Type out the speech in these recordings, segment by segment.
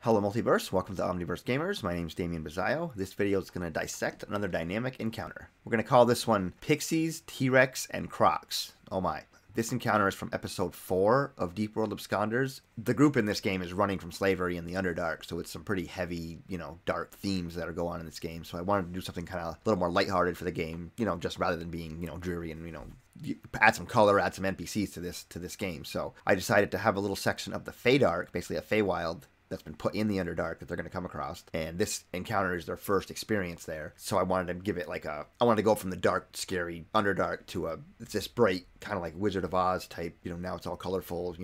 Hello Multiverse, welcome to Omniverse Gamers. My name is Damien Bazzaio. This video is going to dissect another dynamic encounter. We're going to call this one Pixies, T-Rex, and Crocs. Oh my. This encounter is from episode 4 of Deep World Absconders. The group in this game is running from slavery in the Underdark, so it's some pretty heavy, dark themes that are going on in this game. So I wanted to do something kind of a little more lighthearted for the game, just rather than being, dreary and, add some color, add some NPCs to this game. So I decided to have a little section of the Feydark, basically a Feywild, that's been put in the Underdark that they're going to come across, and this encounter is their first experience there. So I wanted to give it I wanted to go from the dark, scary Underdark to it's this bright, kind of like Wizard of Oz type, now it's all colorful,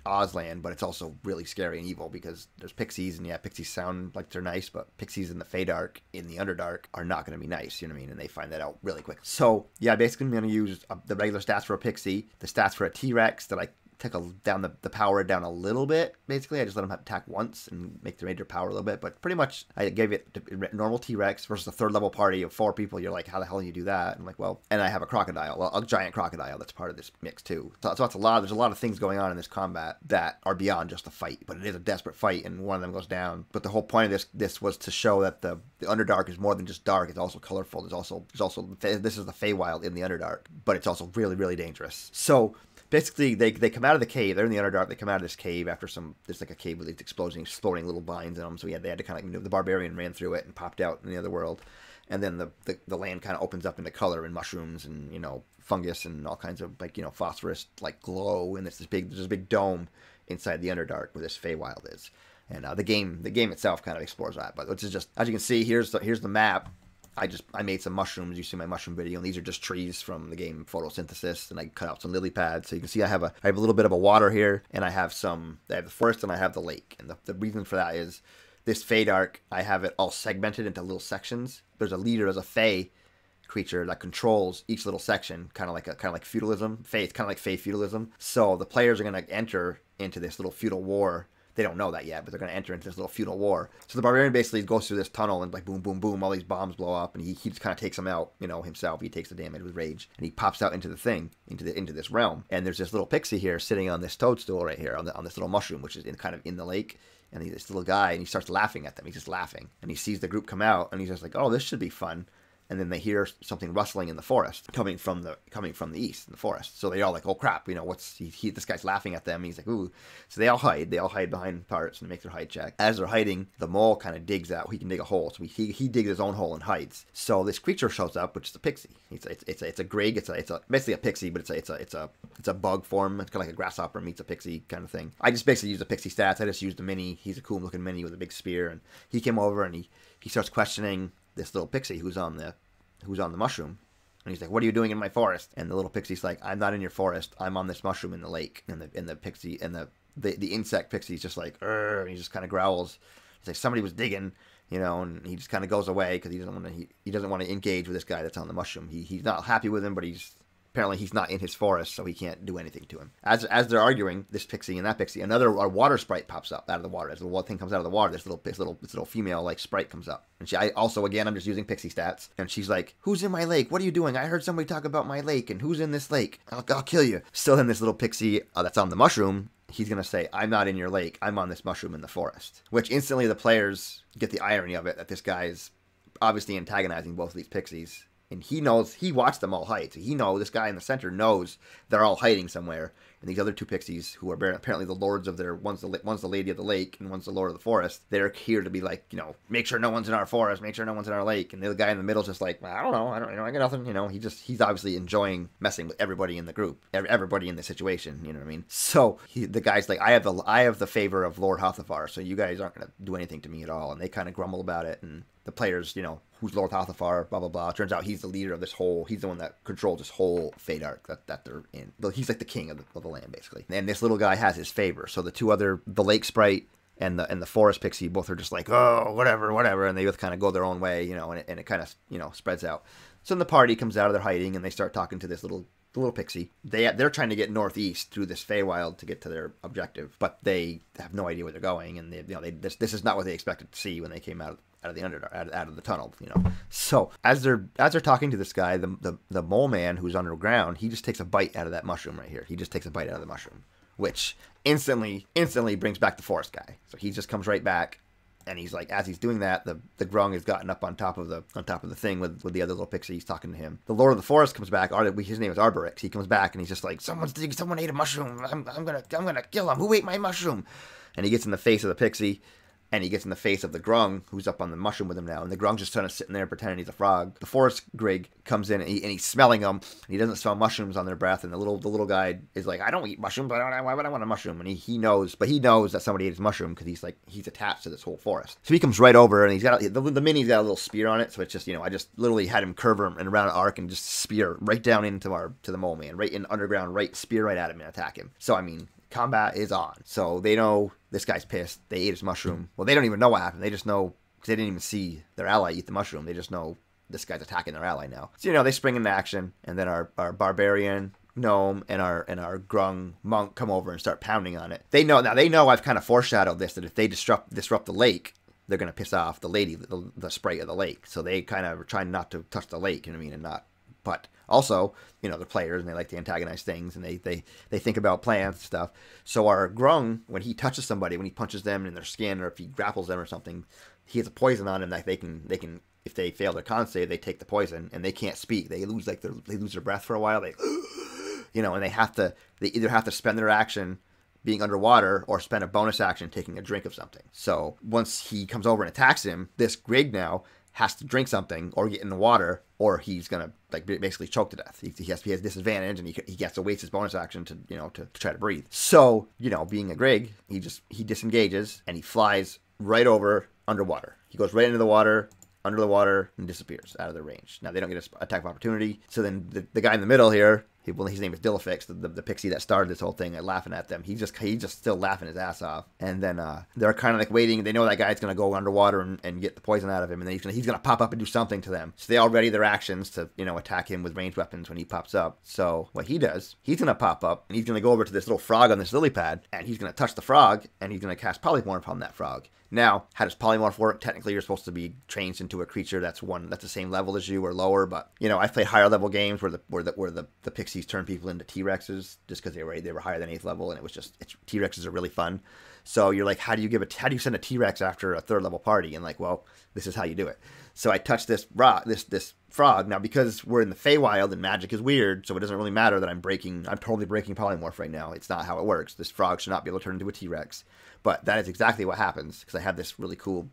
Ozland, but it's also really scary and evil because there's pixies, and yeah, pixies sound like they're nice, but pixies in the Feydark, in the Underdark, are not going to be nice, you know what I mean? And they find that out really quick. So yeah, basically I'm going to use the regular stats for a pixie, the stats for a T-Rex that I took down the power down a little bit. Basically, I just let them attack once and make the major power a little bit. But pretty much, I gave it normal T-Rex versus a third level party of 4 people. You're like, how the hell do you do that? I'm like, well, and I have a crocodile, well, a giant crocodile that's part of this mix too. So it's there's a lot of things going on in this combat that are beyond just a fight. But it is a desperate fight, and one of them goes down. But the whole point of this was to show that the Underdark is more than just dark. It's also colorful. There's also this is the Feywild in the Underdark, but it's also really, really dangerous. So basically, they come out of the cave. They're in the Underdark. They come out of this cave after there's like a cave with these exploding little vines in them. So they had to kind of, the barbarian ran through it and popped out in the other world. And then the land kind of opens up into color and mushrooms and, fungus and all kinds of phosphorus, glow. And there's this big dome inside the Underdark where this Feywild is. And the game itself kind of explores that. But which is just, as you can see, here's the map. I made some mushrooms. You see my mushroom video, and these are just trees from the game Photosynthesis, and I cut out some lily pads. So you can see I have a little bit of a water here, and I have the forest, and I have the lake. And the reason for that is this Feydark, I have it all segmented into little sections. There's a leader, there's a Fey creature that controls each little section, kind of like feudalism. It's kind of like Fey feudalism. So the players are going to enter into this little feudal war. They don't know that yet, but they're going to enter into this little feudal war. So the barbarian basically goes through this tunnel and boom, boom, boom, all these bombs blow up, and he just kind of takes them out, himself. He takes the damage with rage, and he pops out into the thing, into this realm. And there's this little pixie here sitting on this toadstool right here, on this little mushroom, which is kind of in the lake. And he's this little guy, and he starts laughing at them. He's just laughing, and he sees the group come out, and he's just like, oh, this should be fun. And then they hear something rustling in the forest, coming from the east in the forest. So they all like, oh crap, this guy's laughing at them. He's like, ooh. So they all hide behind parts and make their hide check. As they're hiding, the mole kind of digs out. He can dig a hole, so he digs his own hole and hides. So this creature shows up, which is a pixie. It's a grig. It's basically a pixie, but it's a bug form. It's kind of like a grasshopper meets a pixie kind of thing. I just basically use the pixie stats. I just used the mini. He's a cool looking mini with a big spear, and he came over and he starts questioning this little pixie who's on the mushroom. And he's like, what are you doing in my forest? And the little pixie's like, I'm not in your forest. I'm on this mushroom in the lake. And the pixie, and the insect pixie's just like, and he just kind of growls. He's like, somebody was digging, and he just kind of goes away because he doesn't want to engage with this guy that's on the mushroom. He's not happy with him, but apparently he's not in his forest, so he can't do anything to him. As they're arguing, this pixie and that pixie, a water sprite pops up out of the water. As the thing comes out of the water, this little female like sprite comes up. And I'm just using pixie stats. And she's like, who's in my lake? What are you doing? I heard somebody talk about my lake, and who's in this lake? I'll kill you. So then this little pixie that's on the mushroom, he's going to say, I'm not in your lake. I'm on this mushroom in the forest. Which instantly the players get the irony of it, that this guy is obviously antagonizing both of these pixies. And he watched them all hide. So this guy in the center knows they're all hiding somewhere. And these other 2 pixies, who are apparently the lords of one's the lady of the lake and one's the lord of the forest, they're here to be like, make sure no one's in our forest, make sure no one's in our lake. And the guy in the middle's just like, I don't know, I got nothing, he's obviously enjoying messing with everybody in the group, everybody in the situation, you know what I mean? So the guy's like, I have the favor of Lord Hathafar, so you guys aren't going to do anything to me at all. And they kind of grumble about it, and the players, who's Lord Hathafar, blah, blah, blah. It turns out he's the leader of he's the one that controls this whole Feydark that they're in. He's like the king of the land, basically. And this little guy has his favor. So the lake sprite and the forest pixie, both are just like, oh, whatever. And they both kind of go their own way, and it kind of, spreads out. So then the party comes out of their hiding, and they start talking to this little pixie. They're trying to get northeast through this Feywild to get to their objective, but they have no idea where they're going, and this is not what they expected to see when they came out of the Underdark, out of the tunnel, So as they're talking to this guy, the mole man who's underground, he just takes a bite out of that mushroom right here. He just takes a bite out of the mushroom, which instantly brings back the forest guy. So he just comes right back, And he's like, as he's doing that, the Grung has gotten up on top of the thing with the other little pixie. He's talking to him. The Lord of the Forest comes back. His name is Arborix. He comes back and he's just like, someone ate a mushroom. I'm gonna kill him. Who ate my mushroom? And he gets in the face of the pixie. And he gets in the face of the Grung, who's up on the mushroom with him now. And the Grung's just kind of sitting there pretending he's a frog. The Forest Grig comes in and he's smelling them. And he doesn't smell mushrooms on their breath. And the little guy is like, I don't eat mushrooms. Why would I want a mushroom? And he knows that somebody ate his mushroom because he's attached to this whole forest. So he comes right over and the mini's got a little spear on it. So it's just, I just literally had him curve him around an arc and just spear right down into the mole man, right in underground, spear right at him and attack him. So, combat is on. So they know this guy's pissed. They ate his mushroom. Well, they don't even know what happened. They just know, because they didn't even see their ally eat the mushroom. They just know this guy's attacking their ally now. So, they spring into action, and then our barbarian gnome and our Grung monk come over and start pounding on it. They know I've kind of foreshadowed this, that if they disrupt the lake, they're going to piss off the lady, the sprite of the lake. So they kind of are trying not to touch the lake, and not. But also, they're players and they like to antagonize things and they think about plans and stuff. So our Grung, when he touches somebody, when he punches them in their skin or if he grapples them or something, he has a poison on him that they can if they fail their con save, they take the poison and they can't speak. They lose their breath for a while. They and they either have to spend their action being underwater or spend a bonus action taking a drink of something. So once he comes over and attacks him, this Grig now has to drink something or get in the water, or he's gonna basically choke to death. He has disadvantage, and he has to waste his bonus action to try to breathe. So being a Grig, he disengages and he flies right over underwater. He goes right into the water, under the water, and disappears out of their range. Now they don't get an attack of opportunity. So then the guy in the middle here, his name is Dillifix, the pixie that started this whole thing, laughing at them. He's just still laughing his ass off. And then they're kind of like waiting. They know that guy's going to go underwater and get the poison out of him. And then he's going to pop up and do something to them. So they all ready their actions to, attack him with ranged weapons when he pops up. So what he does, he's going to pop up and he's going to go over to this little frog on this lily pad. And he's going to touch the frog and he's going to cast Polymorph on that frog. Now, how does Polymorph work? Technically, you're supposed to be changed into a creature that's the same level as you or lower. But I've played higher level games where the pixies turn people into T-Rexes just because they were higher than 8th level, and it was just T-Rexes are really fun. So you're like, how do you send a T-Rex after a 3rd level party? And well, this is how you do it. So I touched this frog. Now, because we're in the Feywild and magic is weird, so it doesn't really matter that I'm totally breaking Polymorph right now. It's not how it works. This frog should not be able to turn into a T-Rex. But that is exactly what happens, because I have this really cool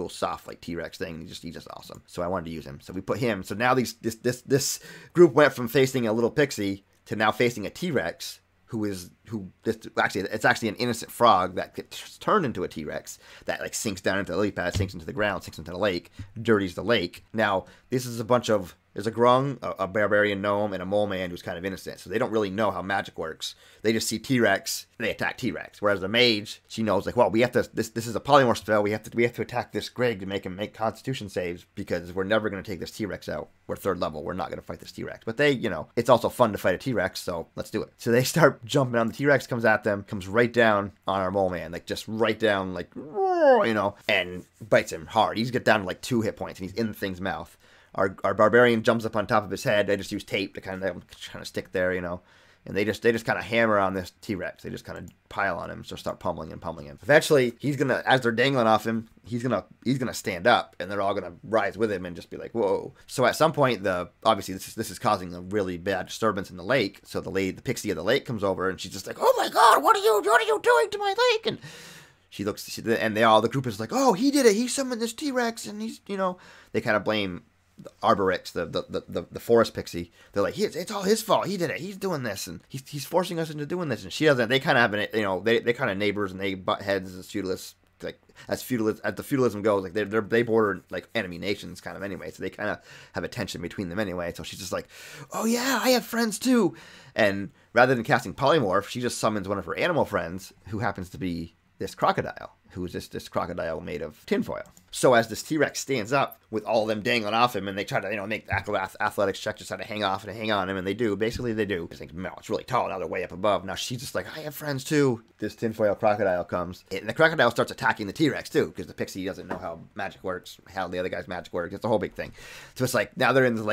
soft T-Rex thing, and he's just awesome. So I wanted to use him. So we put him. So now this group went from facing a little pixie to now facing a T-Rex, it's actually an innocent frog that gets turned into a T-Rex that sinks down into the lily pad, sinks into the ground, sinks into the lake, dirties the lake. Now, this is there's a Grung, a barbarian gnome, and a mole man who's kind of innocent. So they don't really know how magic works. They just see T-Rex and they attack T-Rex. Whereas the mage, she knows we have to. This is a polymorph spell. We have to attack this Grig to make him make Constitution saves because we're never going to take this T-Rex out. We're 3rd level. We're not going to fight this T-Rex. But it's also fun to fight a T-Rex. So let's do it. So they start jumping on the T-Rex. Comes at them. Comes right down on our mole man. Just right down and bites him hard. He's get down to 2 hit points and he's in the thing's mouth. Our barbarian jumps up on top of his head. They just use tape to kind of stick there, and they just kind of hammer on this T-Rex. They just kind of pile on him, so start pummeling him. Eventually, as they're dangling off him, he's gonna stand up, and they're all gonna rise with him and just be like, whoa. So at some point, obviously this is causing a really bad disturbance in the lake. So the pixie of the lake comes over, and she's just like, oh my god, what are you doing to my lake? And she looks, and the group is like, oh, he did it. He summoned this T-Rex, and he's they kind of blame the Arborix, the forest pixie. They're like, it's all his fault. He did it. He's doing this, and he's forcing us into doing this. And she doesn't. They kind of have they kind of neighbors, and they butt heads as feudalists. As the feudalism goes, they border enemy nations kind of anyway. So they kind of have a tension between them anyway. So she's just like, oh yeah, I have friends too. And rather than casting Polymorph, she just summons one of her animal friends, who happens to be this crocodile, who is this crocodile made of tinfoil. So as this T-Rex stands up with all of them dangling off him, and they try to make athletics check to try to hang off and hang on him, and they do. Basically, they do. Because it's really tall. Now they're way up above. Now she's just like, I have friends too. This tinfoil crocodile comes, and the crocodile starts attacking the T-Rex too, because the pixie doesn't know how magic works, how the other guy's magic works. It's a whole big thing. So it's now they're in the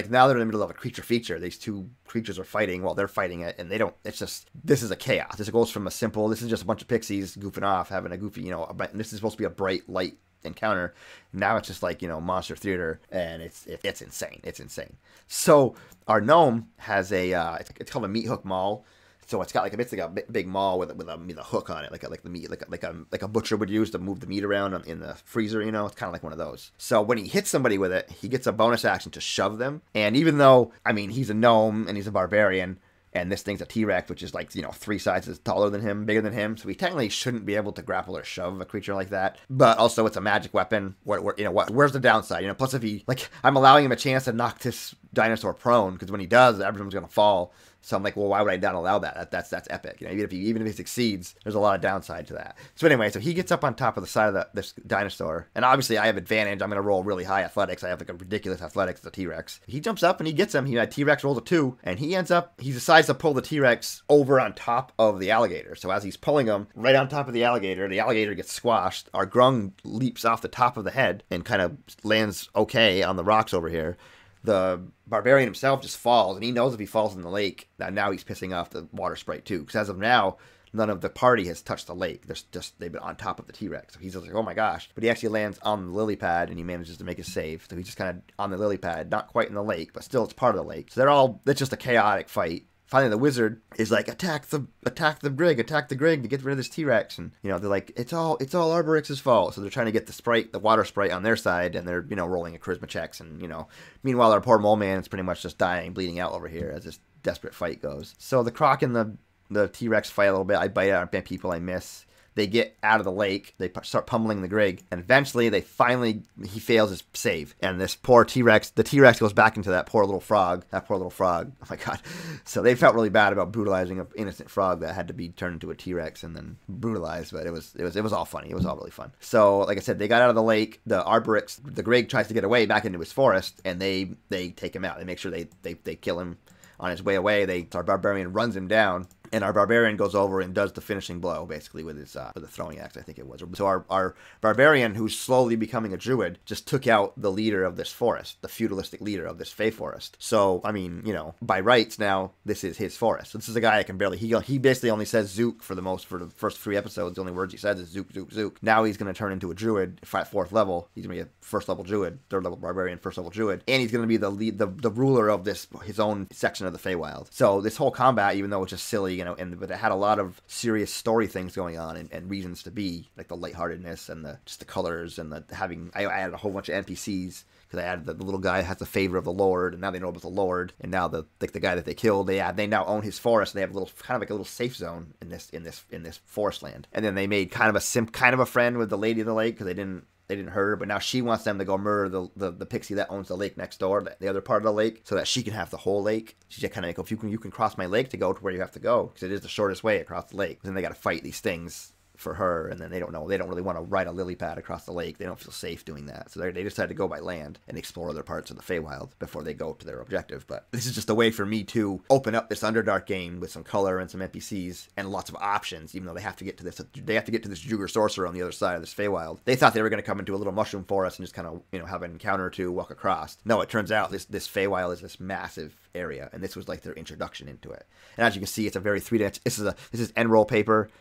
middle of a creature feature. These two creatures are fighting while they're fighting it, and they don't. It's just, this is a chaos. This goes from this is just a bunch of pixies goofing off, having a goofy, and this is supposed to be a bright light encounter. Now it's just like, you know, monster theater, and it's insane. It's insane. So our gnome has a it's called a meat hook maul. So it's got like it's like a big maul with a hook on it, like the meat, like a butcher would use to move the meat around in the freezer. You know, it's kind of like one of those. So when he hits somebody with it, he gets a bonus action to shove them. And even though, I mean, he's a gnome and he's a barbarian, and this thing's a T-Rex, which is like, you know, 3 sizes taller than him, bigger than him. So he technically shouldn't be able to grapple or shove a creature like that. But also, it's a magic weapon. You know, where's the downside? You know, plus if he, like, I'm allowing him a chance to knock this dinosaur prone, because when he does, everyone's going to fall. So I'm like, well, why would I not allow that? That's epic. You know, even if he succeeds, there's a lot of downside to that. So anyway, so he gets up on top of the side of this dinosaur, and obviously I have advantage. I'm going to roll really high athletics. I have like a ridiculous athletics as a T-Rex. He jumps up and he gets him. T-Rex rolls a 2, and he decides to pull the T-Rex over on top of the alligator. So as he's pulling him right on top of the alligator gets squashed. Our grung leaps off the top of the head and kind of lands okay on the rocks over here. The barbarian himself just falls, and he knows if he falls in the lake, that now he's pissing off the water sprite too. Because as of now, none of the party has touched the lake. They've been on top of the T-Rex. So he's just like, oh my gosh. But he actually lands on the lily pad, and he manages to make his save. So he's just kind of on the lily pad, not quite in the lake, but still it's part of the lake. So it's just a chaotic fight. Finally, the wizard is like, attack the grig to get rid of this T-Rex. And, you know, they're like, it's all Arborix's fault. So they're trying to get the water sprite on their side, and they're, you know, rolling a charisma checks. And, you know, meanwhile, our poor mole man is pretty much just dying, bleeding out over here as this desperate fight goes. So the croc and the T-Rex fight a little bit. I bite out people I miss. They get out of the lake. They start pummeling the grig. And eventually, he fails his save. And this poor T-Rex, the T-Rex goes back into that poor little frog. Oh my God. So they felt really bad about brutalizing an innocent frog that had to be turned into a T-Rex and then brutalized. But it was all funny. It was all really fun. So, like I said, they got out of the lake. The Arborix, the grig tries to get away back into his forest, and they take him out. They make sure they kill him on his way away. Our barbarian runs him down. And our barbarian goes over and does the finishing blow, basically, with his with the throwing axe, I think it was. So our barbarian, who's slowly becoming a druid, just took out the leader of this forest, the feudalistic leader of this Fey forest. So, I mean, you know, by rights now, this is his forest. So this is a guy I can barely... He basically only says Zook for the first 3 episodes. The only words he says is Zook, Zook, Zook. Now he's going to turn into a druid, 4th level. He's going to be a 1st level druid, 3rd level barbarian, 1st level druid. And he's going to be the ruler of his own section of the Feywild. So this whole combat, even though it's just silly, you know, but it had a lot of serious story things going on and reasons to be, like the lightheartedness and just the colors and I added a whole bunch of NPCs because I added the little guy has the favor of the Lord, and now they know about the Lord, and now the guy that they killed, they now own his forest. They have kind of like a little safe zone in this forest land, and then they made kind of a friend with the Lady of the Lake because they didn't hurt her, but now she wants them to go murder the pixie that owns the lake next door, the other part of the lake, so that she can have the whole lake. She's just kind of like, if you can cross my lake to go to where you have to go, because it is the shortest way across the lake. Then they got to fight these things for her, and then they don't really want to ride a lily pad across the lake. They don't feel safe doing that, so they decide to go by land and explore other parts of the Feywild before they go to their objective. But this is just a way for me to open up this Underdark game with some color and some NPCs and lots of options, even though they have to get to this Juger sorcerer on the other side of this Feywild. They thought they were going to come into a little mushroom forest and just kind of, you know, have an encounter or 2, walk across. No, it turns out this Feywild is this massive area, and this was like their introduction into it. And as you can see, it's a very 3D. This is end roll paper.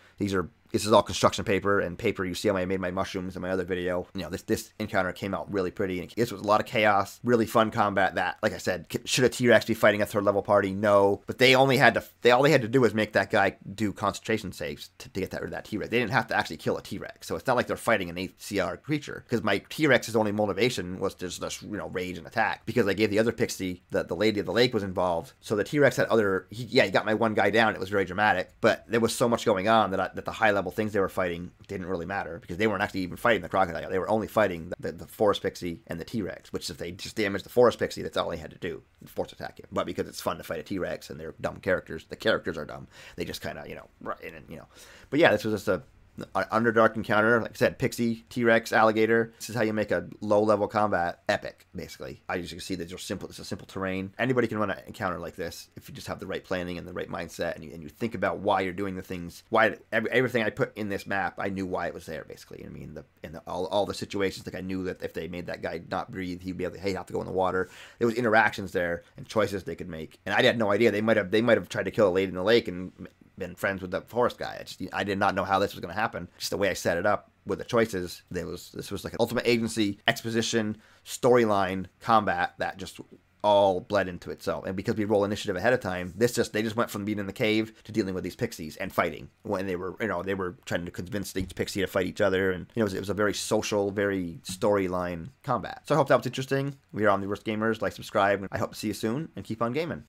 This is all construction paper and paper. You see how I made my mushrooms in my other video. You know, this encounter came out really pretty, and this was a lot of chaos, really fun combat. That, like I said, should a T-Rex be fighting a 3rd level party? No, but all they had to do was make that guy do concentration saves to get rid of that T-Rex. They didn't have to actually kill a T-Rex, so it's not like they're fighting an 8 CR creature. Because my T-Rex's only motivation was just you know, rage and attack. Because I gave the other pixie that the Lady of the Lake was involved, so the T-Rex had he got my one guy down. It was very dramatic, but there was so much going on that the high level things they were fighting didn't really matter, because they weren't actually even fighting the crocodile. They were only fighting the forest pixie and the T-Rex, which if they just damaged the forest pixie, that's all they had to do, force attack it. But because it's fun to fight a T-Rex and they're dumb characters, the characters are dumb, they just kind of, you know, you know. But yeah, this was just an Underdark encounter. Like I said, pixie, T-Rex, alligator. This is how you make a low-level combat epic, basically. As you can see, it's a simple terrain. Anybody can run an encounter like this if you just have the right planning and the right mindset, and you think about why you're doing the things. Why everything I put in this map, I knew why it was there, basically. I mean, all the situations, like I knew that if they made that guy not breathe, he'd be able to, have to go in the water. There was interactions there and choices they could make, and I had no idea. They might have tried to kill a lady in the lake and been friends with the forest guy. I did not know how this was going to happen. Just the way I set it up, with the choices, this was like an ultimate agency exposition storyline combat that just all bled into itself. And because we roll initiative ahead of time, they just went from being in the cave to dealing with these pixies and fighting when they were trying to convince each pixie to fight each other. And it was a very social, very storyline combat. So I hope that was interesting. We are Omniverse Gamers. Like, subscribe. I hope to see you soon, and keep on gaming.